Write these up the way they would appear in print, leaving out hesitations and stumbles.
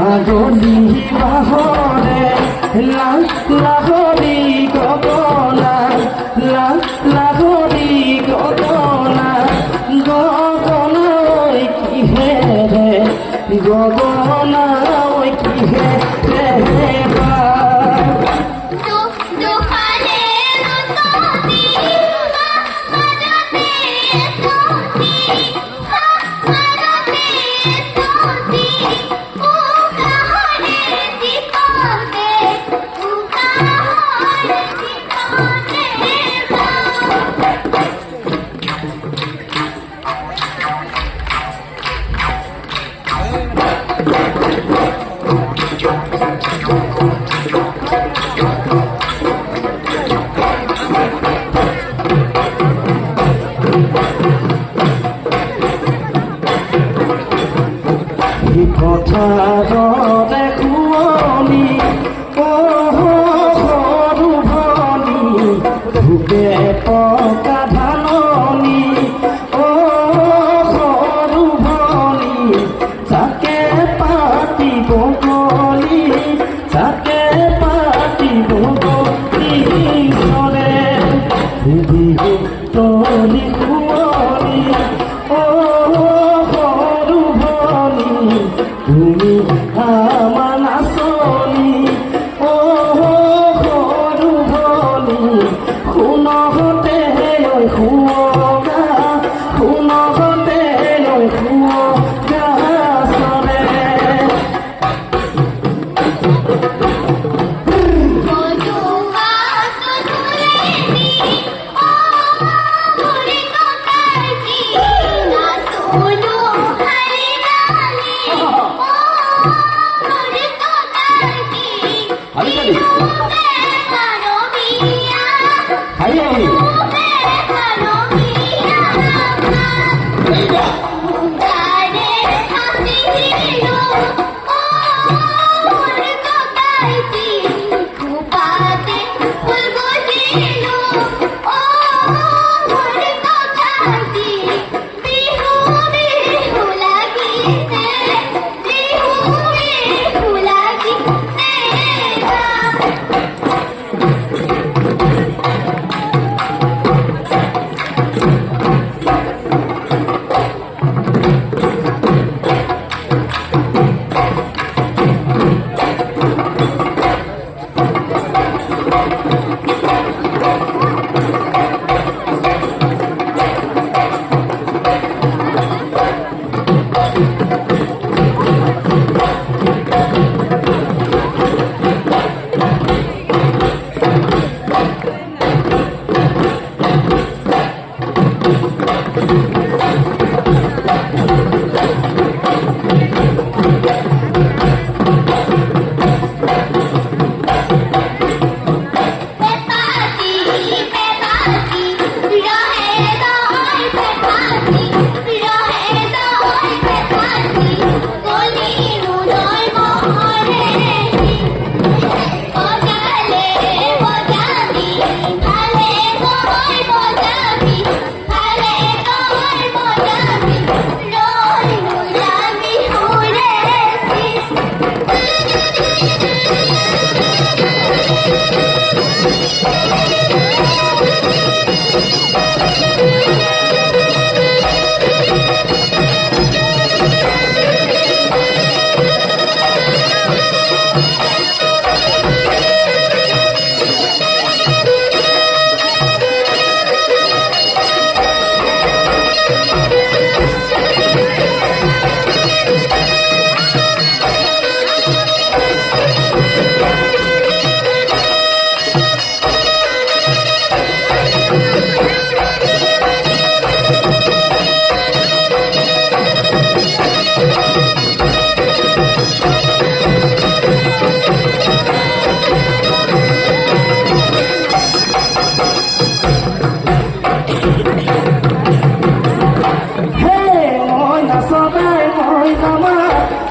আগলি বাহরে লাগলি গগনা লাগলি গগনা গগনা ওই কি হে রে গগনা ওই কি হে রে পথাৰতে শুৱনি সৰু ভনী ধূপে পকা ধাননি সৰু ভনী যাকে পাতিব গলি যাকে পাতিব গলি চৰে বিহু তলি শুৱনি সৰু ভনী তুমি আমাৰ নাচনি সৰু ভনী শুনতে শুৱগা শুনতে শুৱগা চৰে रहे दो সদায় মই নামা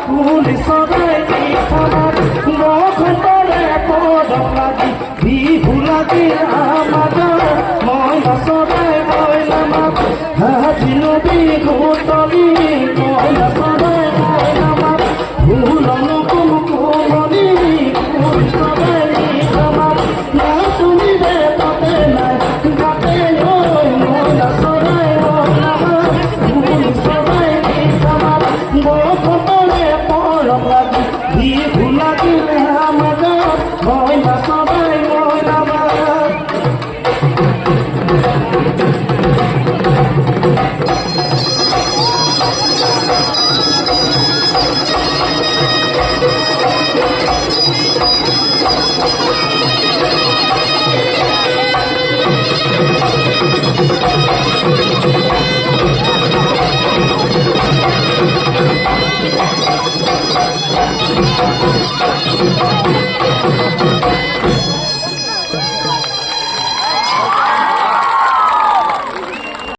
পুলিচ সদায় কি খামার বসন্তরে পদক লাগি বিহু লাগিল আমার মই সদায় মই নামা হাজিনো বিহু তলি মই সদায় মই নামা ভুলনো কোনো কোমনি পুলিচ সদায় কি খামার না শুনিবে তাতে নাই গাতে মই সদায় মই নামা পুলিচ সদায় কি খামার বসন্তরে পদক লাগি বিহু লাগিল আমার মই সদায় মই নামা